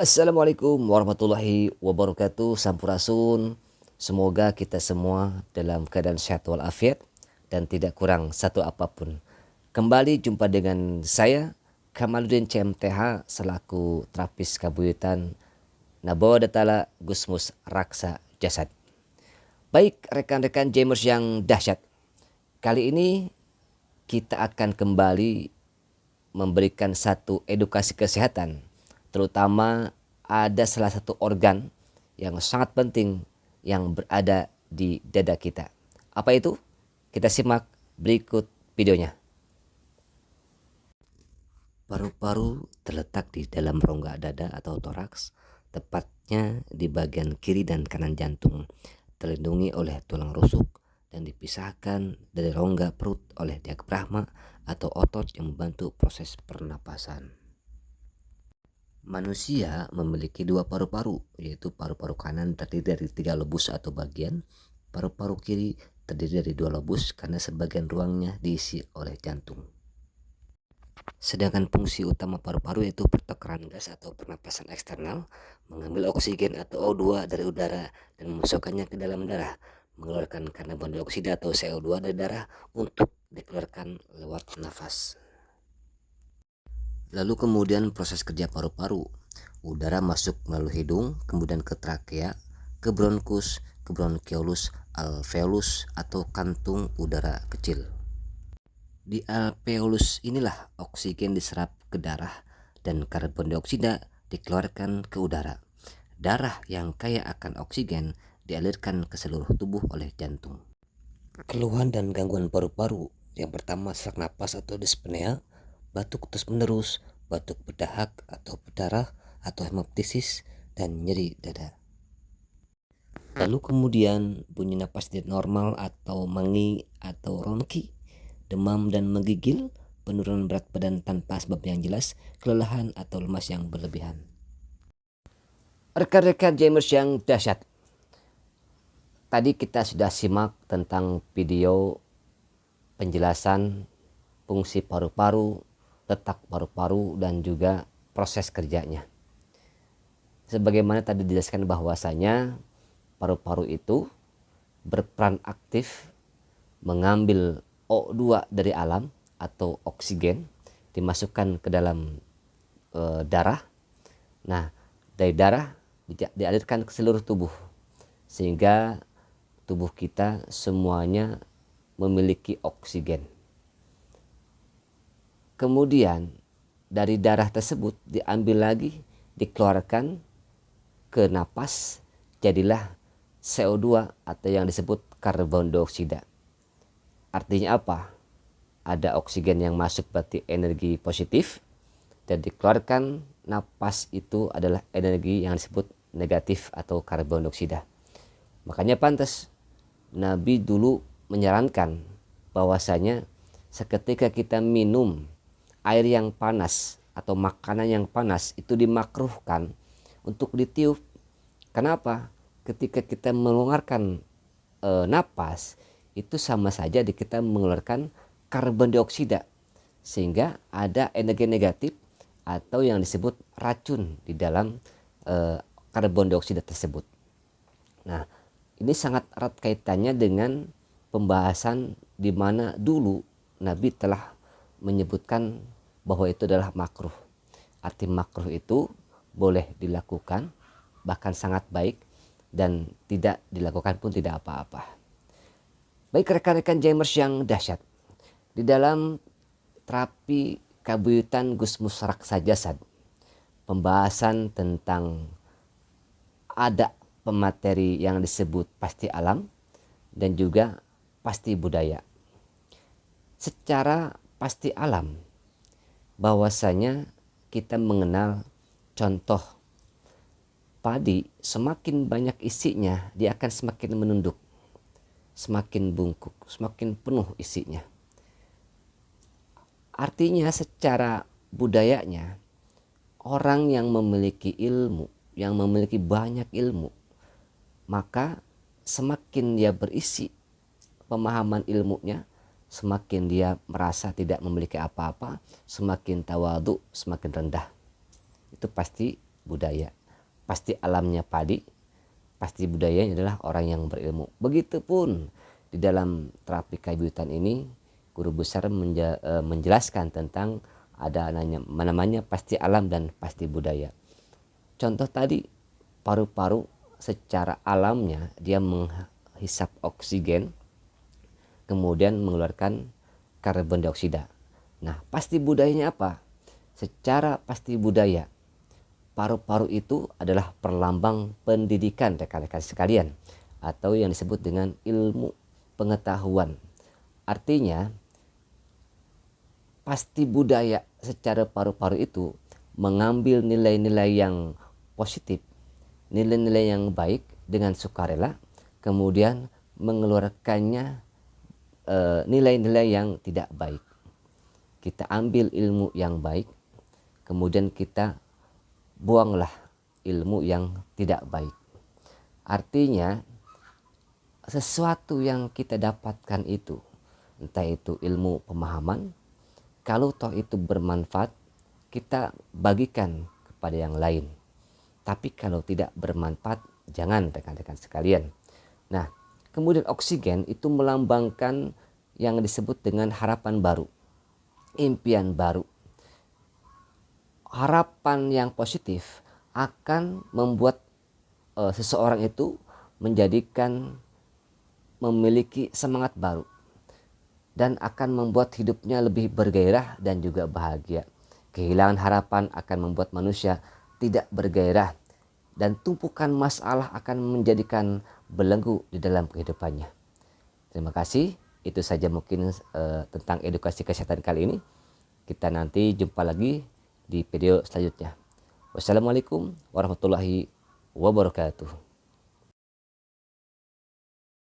Assalamualaikum warahmatullahi wabarakatuh. Sampurasun. Semoga kita semua dalam keadaan sehat walafiat dan tidak kurang satu apapun. Kembali jumpa dengan saya Kamaluddin CMTH selaku terapis kabuyutan Nabawa Datala Gusmus Raksa Jasad. Baik rekan-rekan Jamers yang dahsyat, kali ini kita akan kembali memberikan satu edukasi kesehatan, terutama ada salah satu organ yang sangat penting yang berada di dada kita. Apa itu? Kita simak berikut videonya. Paru-paru terletak di dalam rongga dada atau toraks, tepatnya di bagian kiri dan kanan jantung, terlindungi oleh tulang rusuk dan dipisahkan dari rongga perut oleh diafragma atau otot yang membantu proses pernapasan. Manusia memiliki dua paru-paru, yaitu paru-paru kanan terdiri dari 3 lobus atau bagian, paru-paru kiri terdiri dari 2 lobus karena sebagian ruangnya diisi oleh jantung. Sedangkan fungsi utama paru-paru yaitu pertukaran gas atau pernapasan eksternal, mengambil oksigen atau O2 dari udara dan memasukkannya ke dalam darah, mengeluarkan karbon dioksida atau CO2 dari darah untuk dikeluarkan lewat nafas. Lalu kemudian proses kerja paru-paru, udara masuk melalui hidung, kemudian ke trakea, ke bronkus, ke bronkiolus, alveolus atau kantung udara kecil. Di alveolus inilah oksigen diserap ke darah dan karbon dioksida dikeluarkan ke udara. Darah yang kaya akan oksigen dialirkan ke seluruh tubuh oleh jantung. Keluhan dan gangguan paru-paru yang pertama sesak napas atau dyspnea, batuk terus-menerus, batuk berdahak atau berdarah atau hemoptisis, dan nyeri dada. Lalu kemudian bunyi napas tidak normal atau mangi atau ronki, demam dan menggigil, penurunan berat badan tanpa sebab yang jelas, kelelahan atau lemas yang berlebihan. Rekan-rekan Jamers yang dahsyat, tadi kita sudah simak tentang video penjelasan fungsi paru-paru, letak paru-paru, dan juga proses kerjanya. Sebagaimana tadi dijelaskan bahwasanya paru-paru itu berperan aktif mengambil O2 dari alam atau oksigen, dimasukkan ke dalam darah. Nah, dari darah dialirkan ke seluruh tubuh sehingga tubuh kita semuanya memiliki oksigen. Kemudian dari darah tersebut diambil lagi, dikeluarkan ke napas, jadilah CO2 atau yang disebut karbon dioksida. Artinya apa? Ada oksigen yang masuk berarti energi positif, dan dikeluarkan napas itu adalah energi yang disebut negatif atau karbon dioksida. Makanya pantas Nabi dulu menyarankan bahwasanya seketika kita minum air yang panas atau makanan yang panas itu dimakruhkan untuk ditiup. Kenapa? Ketika kita mengeluarkan napas, itu sama saja kita mengeluarkan karbon dioksida, sehingga ada energi negatif atau yang disebut racun di dalam karbon dioksida tersebut. Nah, ini sangat erat kaitannya dengan pembahasan di mana dulu Nabi telah menyebutkan bahwa itu adalah makruh. Arti makruh itu boleh dilakukan, bahkan sangat baik, dan tidak dilakukan pun tidak apa-apa. Baik rekan-rekan Jamers yang dahsyat, di dalam terapi kabuyutan Gusmus Raksa Jasad, pembahasan tentang ada pemateri yang disebut pasti alam dan juga pasti budaya. Secara pasti alam, bahwasanya kita mengenal contoh padi, semakin banyak isinya dia akan semakin menunduk, semakin bungkuk, semakin penuh isinya. Artinya secara budayanya, orang yang memiliki ilmu, yang memiliki banyak ilmu, maka semakin dia berisi pemahaman ilmunya, semakin dia merasa tidak memiliki apa-apa, semakin tawadhu, semakin rendah. Itu pasti budaya. Pasti alamnya padi, pasti budayanya adalah orang yang berilmu. Begitupun di dalam terapi kayubitan ini, guru besar menjelaskan tentang ada namanya pasti alam dan pasti budaya. Contoh tadi, paru-paru secara alamnya dia menghisap oksigen, kemudian mengeluarkan karbon dioksida. Nah, pasti budayanya apa? Secara pasti budaya, paru-paru itu adalah perlambang pendidikan rekan-rekan sekalian, atau yang disebut dengan ilmu pengetahuan. Artinya, pasti budaya secara paru-paru itu mengambil nilai-nilai yang positif, nilai-nilai yang baik dengan sukarela, kemudian mengeluarkannya nilai-nilai yang tidak baik. Kita ambil ilmu yang baik, kemudian kita buanglah ilmu yang tidak baik. Artinya sesuatu yang kita dapatkan itu, entah itu ilmu pemahaman, kalau toh itu bermanfaat, kita bagikan kepada yang lain. Tapi kalau tidak bermanfaat, jangan rekan-rekan sekalian. Nah, kemudian oksigen itu melambangkan yang disebut dengan harapan baru, impian baru. Harapan yang positif akan membuat seseorang itu memiliki semangat baru dan akan membuat hidupnya lebih bergairah dan juga bahagia. Kehilangan harapan akan membuat manusia tidak bergairah dan tumpukan masalah akan menjadikan belenggu di dalam kehidupannya. Terima kasih. Itu saja mungkin tentang edukasi kesehatan kali ini. Kita nanti jumpa lagi di video selanjutnya. Wassalamualaikum warahmatullahi wabarakatuh.